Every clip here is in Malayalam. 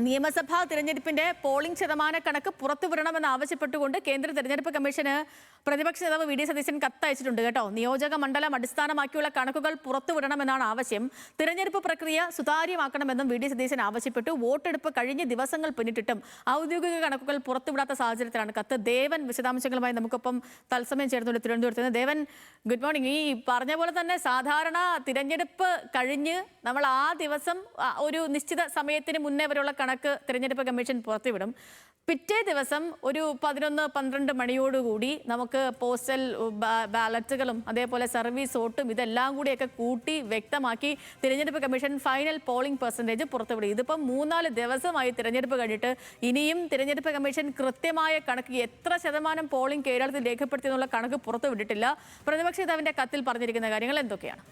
നിയമസഭാ തിരഞ്ഞെടുപ്പിന്റെ പോളിംഗ് ശതമാന കണക്ക് പുറത്തുവിടണമെന്ന് ആവശ്യപ്പെട്ടുകൊണ്ട് കേന്ദ്ര തെരഞ്ഞെടുപ്പ് കമ്മീഷന് പ്രതിപക്ഷ നേതാവ് വി ഡി സതീശൻ കത്തയച്ചിട്ടുണ്ട് കേട്ടോ. നിയോജക മണ്ഡലം അടിസ്ഥാനമാക്കിയുള്ള കണക്കുകൾ പുറത്തുവിടണമെന്നാണ് ആവശ്യം. തിരഞ്ഞെടുപ്പ് പ്രക്രിയ സുതാര്യമാക്കണമെന്നും വി ഡി സതീശൻ ആവശ്യപ്പെട്ടു. വോട്ടെടുപ്പ് കഴിഞ്ഞ ദിവസങ്ങൾ പിന്നിട്ടിട്ടും ഔദ്യോഗിക കണക്കുകൾ പുറത്തുവിടാത്ത സാഹചര്യത്തിലാണ് കത്ത്. ദേവൻ വിശദാംശങ്ങളുമായി നമുക്കൊപ്പം തത്സമയം ചേർന്നുകൊണ്ട് തിരുവനന്തപുരത്ത് നിന്ന്. ദേവൻ, ഗുഡ് മോർണിംഗ്. ഈ പറഞ്ഞ പോലെ തന്നെ സാധാരണ തിരഞ്ഞെടുപ്പ് കഴിഞ്ഞ് നമ്മൾ ആ ദിവസം ഒരു നിശ്ചിത സമയത്തിന് മുന്നേ വരെയുള്ള കണക്ക് തിരഞ്ഞെടുപ്പ് കമ്മീഷൻ പുറത്തുവിടും. പിറ്റേ ദിവസം ഒരു 11-12 മണിയോടുകൂടി നമുക്ക് പോസ്റ്റൽ ബാലറ്റുകളും അതേപോലെ സർവീസ് വോട്ടും ഇതെല്ലാം കൂടിയൊക്കെ കൂട്ടി വ്യക്തമാക്കി തിരഞ്ഞെടുപ്പ് കമ്മീഷൻ ഫൈനൽ പോളിംഗ് പെർസെൻറ്റേജ് പുറത്തുവിടും. ഇതിപ്പം 3-4 ദിവസമായി തിരഞ്ഞെടുപ്പ് കഴിഞ്ഞിട്ട് ഇനിയും തിരഞ്ഞെടുപ്പ് കമ്മീഷൻ കൃത്യമായ കണക്ക് എത്ര ശതമാനം പോളിംഗ് കേരളത്തിൽ രേഖപ്പെടുത്തിയെന്നുള്ള കണക്ക് പുറത്തുവിട്ടിട്ടില്ല. പ്രതിപക്ഷ നേതാവിന്റെ കത്തിൽ പറഞ്ഞിരിക്കുന്ന കാര്യങ്ങൾ എന്തൊക്കെയാണ്?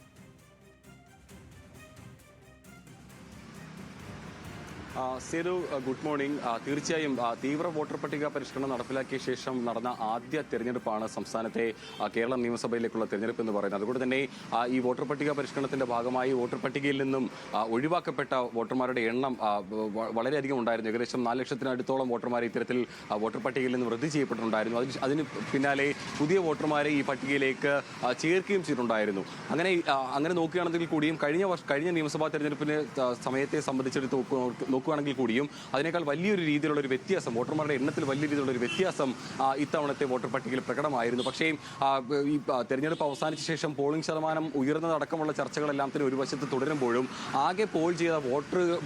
Sethu, good morning. തീർച്ചയായും തീവ്ര വോട്ടർ പട്ടിക പരിഷ്കരണം നടപ്പിലാക്കിയ ശേഷം നടന്ന ആദ്യ തെരഞ്ഞെടുപ്പാണ് സംസ്ഥാനത്തെ കേരള നിയമസഭയിലേക്കുള്ള തെരഞ്ഞെടുപ്പ് എന്ന് പറയുന്നത്. അതുകൊണ്ട് തന്നെ ഈ വോട്ടർ പട്ടിക പരിഷ്കരണത്തിന്റെ ഭാഗമായി വോട്ടർ പട്ടികയിൽ നിന്നും ഒഴിവാക്കപ്പെട്ട വോട്ടർമാരുടെ എണ്ണം വളരെയധികം ഉണ്ടായിരുന്നു. ഏകദേശം 4 ലക്ഷത്തിനടുത്തോളം വോട്ടർമാരെ ഇത്തരത്തിൽ വോട്ടർ പട്ടികയിൽ നിന്നും റദ്ദ് ചെയ്യപ്പെട്ടിട്ടുണ്ടായിരുന്നു. അതിന് പിന്നാലെ പുതിയ വോട്ടർമാരെ ഈ പട്ടികയിലേക്ക് ചേർക്കുകയും ചെയ്തിട്ടുണ്ടായിരുന്നു. അങ്ങനെ നോക്കുകയാണെങ്കിൽ കൂടിയും കഴിഞ്ഞ നിയമസഭാ തെരഞ്ഞെടുപ്പിന് സമയത്തെ സംബന്ധിച്ചെടുത്ത് നോക്കുകയാണെങ്കിൽ കൂടിയും അതിനേക്കാൾ വലിയൊരു രീതിയിലുള്ള ഒരു വ്യത്യാസം, വോട്ടർമാരുടെ എണ്ണത്തിൽ വലിയ രീതിയിലുള്ള ഒരു വ്യത്യാസം ഇത്തവണത്തെ വോട്ടർ പട്ടികയിൽ പ്രകടമായിരുന്നു. പക്ഷേ ഈ തെരഞ്ഞെടുപ്പ് അവസാനിച്ച ശേഷം പോളിംഗ് ശതമാനം ഉയർന്നതടക്കമുള്ള ചർച്ചകളെല്ലാം തന്നെ ഒരു വശത്ത് തുടരുമ്പോഴും ആകെ പോൾ ചെയ്ത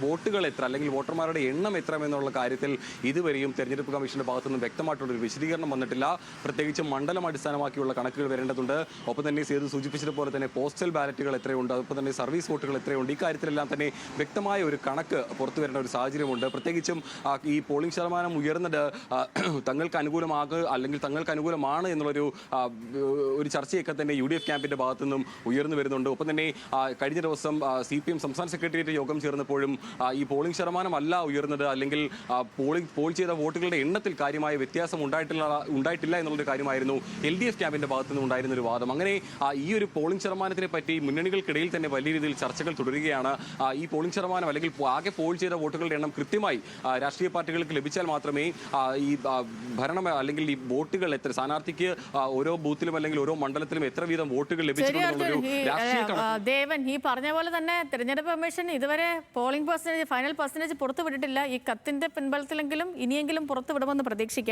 വോട്ടുകൾ എത്ര, അല്ലെങ്കിൽ വോട്ടർമാരുടെ എണ്ണം എത്ര എന്നുള്ള കാര്യത്തിൽ ഇതുവരെയും തെരഞ്ഞെടുപ്പ് കമ്മീഷന്റെ ഭാഗത്തു നിന്നും വ്യക്തമായിട്ടുള്ള ഒരു വിശദീകരണം വന്നിട്ടില്ല. പ്രത്യേകിച്ച് മണ്ഡലം അടിസ്ഥാനമാക്കിയുള്ള കണക്കുകൾ വരേണ്ടതുണ്ട്. ഒപ്പം തന്നെ സേതു സൂചിപ്പിച്ചതുപോലെ തന്നെ പോസ്റ്റൽ ബാലറ്റുകൾ എത്രയുണ്ട്, ഒപ്പം തന്നെ സർവീസ് വോട്ടുകൾ എത്രയുണ്ട്, ഇക്കാര്യത്തിലെല്ലാം തന്നെ വ്യക്തമായ ഒരു കണക്ക് പുറത്തു വരേണ്ട ഒരു സാഹചര്യമുണ്ട്. പ്രത്യേകിച്ചും ഈ പോളിംഗ് ശതമാനം ഉയർന്നത് തങ്ങൾക്ക് അനുകൂലമാണ് എന്നുള്ളൊരു ചർച്ചയൊക്കെ തന്നെ UDF ക്യാമ്പിന്റെ ഭാഗത്തു നിന്നും ഉയർന്നു വരുന്നുണ്ട്. ഒപ്പം തന്നെ കഴിഞ്ഞ ദിവസം CPM സംസ്ഥാന സെക്രട്ടേറിയറ്റ് യോഗം ചേർന്നപ്പോഴും ഈ പോളിംഗ് ശതമാനമല്ല ഉയർന്നത്, അല്ലെങ്കിൽ പോൾ ചെയ്ത വോട്ടുകളുടെ എണ്ണത്തിൽ കാര്യമായ വ്യത്യാസം ഉണ്ടായിട്ടില്ല എന്നുള്ളൊരു കാര്യമായിരുന്നു LDF ക്യാമ്പിന്റെ ഭാഗത്തു നിന്നും ഉണ്ടായിരുന്ന ഒരു വാദം. അങ്ങനെ ഈ ഒരു പോളിംഗ് ശതമാനത്തിനെ പറ്റി മുന്നണികൾക്കിടയിൽ തന്നെ വലിയ രീതിയിൽ ചർച്ചകൾ തുടരുകയാണ്. ഈ പോളിംഗ് ശതമാനം അല്ലെങ്കിൽ ആകെ പോൾ ചെയ്ത വോട്ടുകളുടെ എണ്ണം കൃത്യമായി രാഷ്ട്രീയ പാർട്ടികൾക്ക് ലഭിച്ചാൽ മാത്രമേ ഈ ഭരണം അല്ലെങ്കിൽ ഈ വോട്ടുകൾ എത്ര സ്ഥാനാർത്ഥിക്ക് ഓരോ ബൂത്തിലും അല്ലെങ്കിൽ ഓരോ മണ്ഡലത്തിലും എത്ര വീതം വോട്ടുകൾ ലഭിച്ചിട്ടുണ്ടെന്നൊരു ദേവൻ, ഈ പറഞ്ഞ പോലെ തന്നെ തെരഞ്ഞെടുപ്പ് കമ്മീഷൻ ഇതുവരെ പോളിംഗ് പെർസെന്റേജ് ഫൈനൽ പെർസെന്റേജ് പുറത്തുവിട്ടിട്ടില്ല. ഈ കത്തിന്റെ പിൻബലത്തിലെങ്കിലും ഇനിയെങ്കിലും പുറത്തുവിടുമെന്ന് പ്രതീക്ഷിക്കാം.